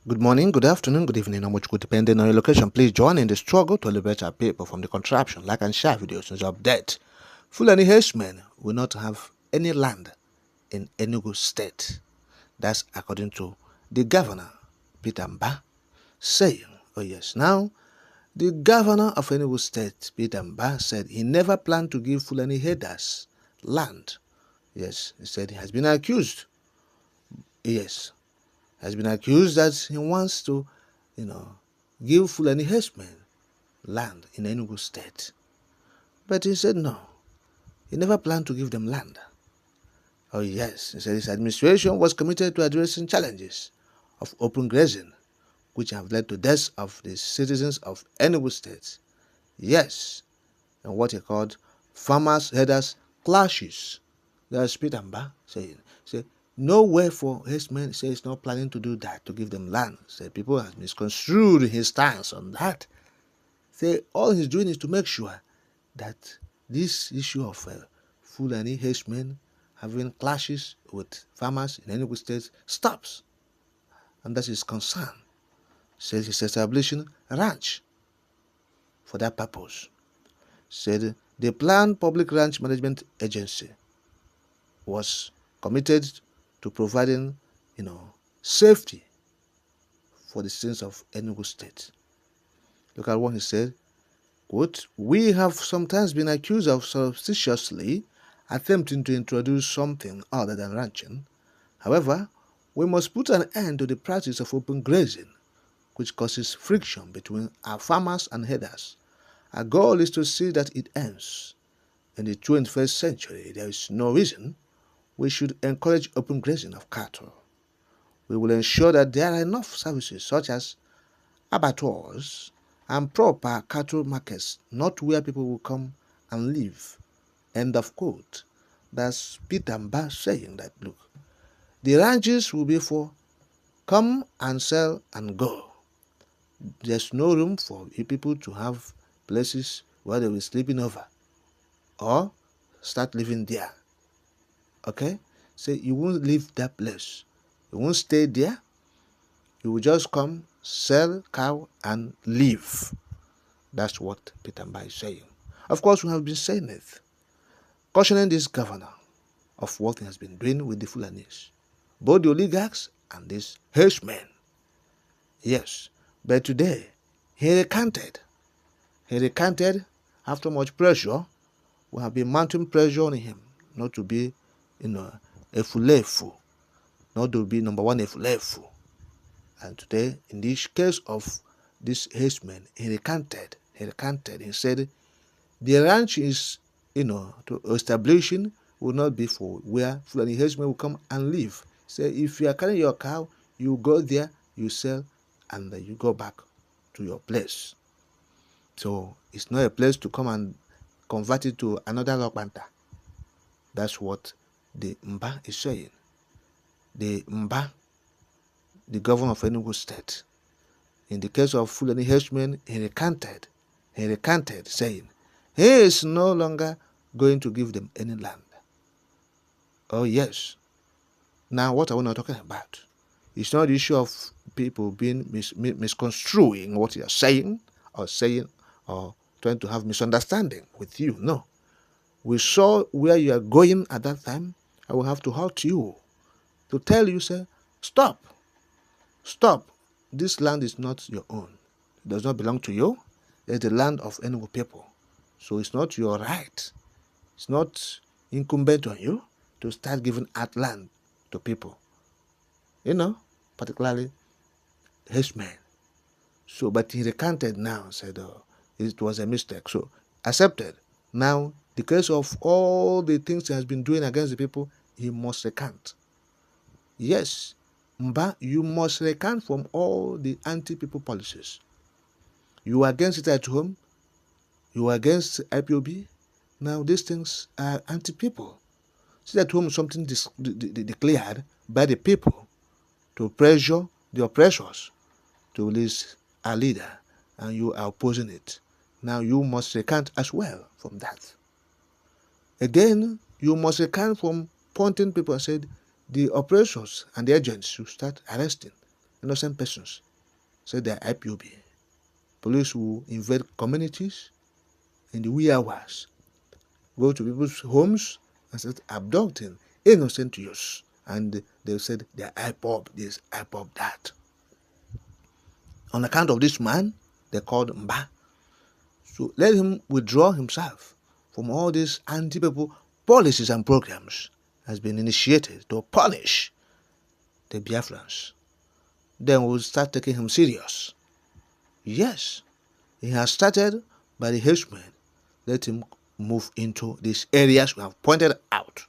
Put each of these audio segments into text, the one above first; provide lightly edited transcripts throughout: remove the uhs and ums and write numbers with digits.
Good morning, good afternoon, good evening, or much good depending on your location. Please join in the struggle to liberate our people from the contraption. Like and share videos and update. Fulani Hérdsméñ will not have any land in Enugu state. That's according to the governor, Peter Mbah, saying, oh yes, now the governor of Enugu state, Peter Mbah, said he never planned to give Fulani herders land. Yes, he said he has been accused. Yes, has been accused that he wants to, give Fulani Hérdsméñ land in Enugu state. But he said no, he never planned to give them land. Oh yes, he said his administration was committed to addressing challenges of open grazing, which have led to deaths of the citizens of Enugu state. Yes, and what he called farmers herders clashes. That's Peter Mbah saying. No way for Hérdsméñ. Say he's not planning to do that, to give them land. Say people have misconstrued his stance on that. Say all he's doing is to make sure that this issue of Fulani Hérdsméñ having clashes with farmers in Enugu state stops. And that's his concern. Says he's establishing a ranch for that purpose. Said the planned public ranch management agency was committed to providing, safety for the citizens of Enugu state. Look at what he said. Quote, we have sometimes been accused of surreptitiously attempting to introduce something other than ranching. However, we must put an end to the practice of open grazing, which causes friction between our farmers and herders. Our goal is to see that it ends. In the 21st century, there is no reason we should encourage open grazing of cattle. We will ensure that there are enough services such as abattoirs and proper cattle markets, not where people will come and live. End of quote. That's Peter Mbah saying that, look, the ranches will be for come and sell and go. There's no room for people to have places where they will be sleeping over or start living there. Okay? Say you won't leave that place. You won't stay there. You will just come, sell cow, and leave. That's what Peter Mbah is saying. Of course, we have been saying it, cautioning this governor of what he has been doing with the Fulanis, both the oligarchs and these Hérdsméñ. Yes, but today he recanted. He recanted after much pressure. We have been mounting pressure on him not to be, a fulefu, not to be number one a fulefu. And today, in this case of this Hérdsméñ, he recanted. He said the ranch is, to establishing will not be for where Fulani Hérdsméñ will come and live. Say if you are carrying your cow, you go there, you sell, and then you go back to your place. So it's not a place to come and convert it to another Lokbanta. That's what the Mbah is saying. The Mbah, the governor of Enugu state, in the case of Fulani Hérdsméñ, he recanted, saying he is no longer going to give them any land. Oh yes. Now what are we not talking about? It's not the issue of people being misconstruing what you are saying or trying to have misunderstanding with you. No. We saw where you are going at that time. I will have to halt you to tell you, sir, stop. This land is not your own. It does not belong to you. It's the land of Enugu people. So it's not your right. It's not incumbent on you to start giving out land to people. Particularly Hérdsméñ. So, but he recanted now, said it was a mistake. So, accepted. Now, the case of all the things he has been doing against the people, he must recant. Yes, Mbah, you must recant from all the anti-people policies. You are against it at home. You are against IPOB. Now, these things are anti-people. Sit at home, something declared by the people to pressure the oppressors to release a leader, and you are opposing it. Now you must recant as well from that. Again, you must recant from pointing people and said the oppressors and the agents should start arresting. innocent persons. Say they are IPOB. Police will invade communities in the wee hours, go to people's homes and start abducting innocent youths. And they said they are IPOB this, IPOB that. On account of this man, they called Mbah. So let him withdraw himself from all these anti-people policies and programs has been initiated to punish the Biafrans. Then we'll start taking him serious. Yes, he has started by the Hérdsméñ. Let him move into these areas we have pointed out.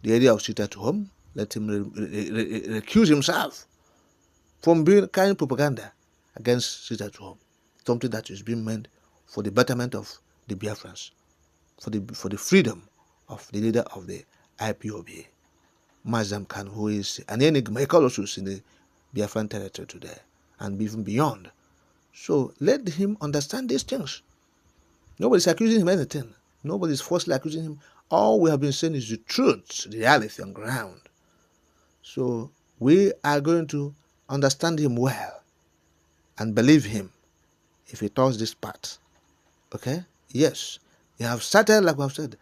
The area of sit at home, let him recuse himself from being carrying propaganda against sit at home. Something that is being meant for the betterment of the Biafrans, for the freedom of the leader of the IPOB, Mazam Khan, who is an enigma colossus in the Biafran territory today and even beyond. So let him understand these things. Nobody's accusing him of anything. Nobody's falsely accusing him. All we have been saying is the truth, the reality on ground. So we are going to understand him well and believe him if he tells this part. Okay? Yes. You have started, like we have said,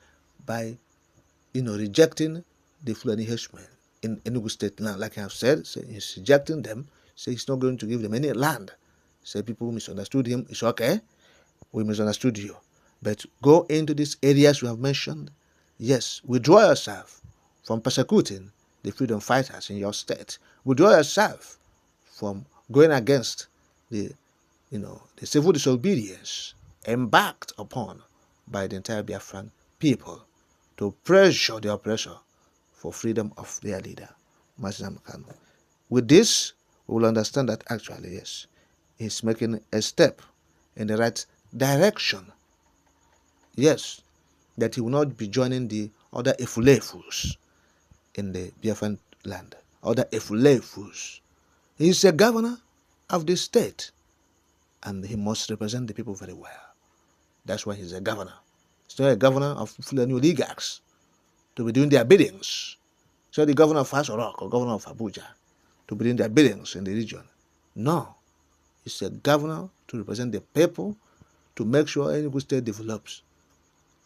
by rejecting the Fulani Hérdsméñ in Enugu State now. Like I have said, so he's rejecting them. Say he's not going to give them any land. Say people misunderstood him. It's okay. We misunderstood you. But go into these areas you have mentioned. Yes, withdraw yourself from persecuting the freedom fighters in your state. Withdraw yourself from going against the civil disobedience embarked upon by the entire Biafran people to pressure the oppressor for freedom of their leader, Mazam Khan. With this, we will understand that actually, yes, he's making a step in the right direction. Yes, that he will not be joining the other Efulefus in the Biafran land, other Efulefus. He is a governor of the state, and he must represent the people very well. That's why he's a governor. He's not a governor of Fulani oligarchs to be doing their biddings. So the governor of Asorok or governor of Abuja to be doing their biddings in the region. No, he's a governor to represent the people, to make sure any good state develops.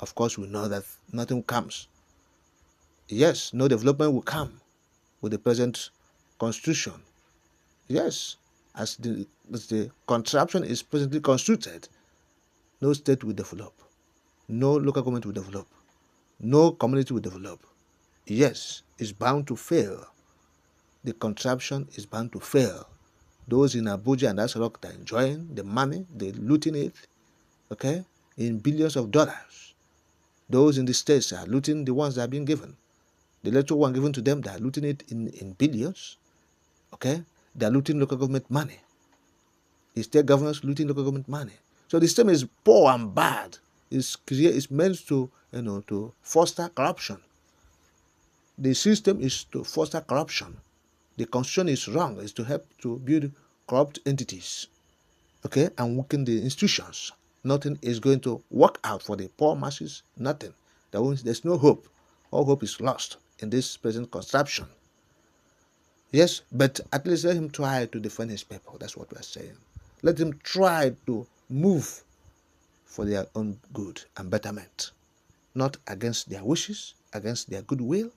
Of course, we know that nothing comes. Yes, no development will come with the present constitution. Yes, as the contraption is presently constituted, no state will develop, no local government will develop, no community will develop. Yes, it's bound to fail. The contraption is bound to fail. Those in Abuja and Asorok that are enjoying the money, they're looting it, okay, in billions of dollars. Those in the states are looting the ones that are being given. The little one given to them, they are looting it in billions, okay? They are looting local government money. The state governors looting local government money. So the system is poor and bad. It's meant to, to foster corruption. The system is to foster corruption. The constitution is wrong. It's to help to build corrupt entities, okay, and weaken the institutions. Nothing is going to work out for the poor masses. Nothing. There's no hope. All hope is lost in this present construction. Yes, but at least let him try to defend his people. That's what we're saying. Let him try to move for their own good and betterment, not against their wishes, against their goodwill,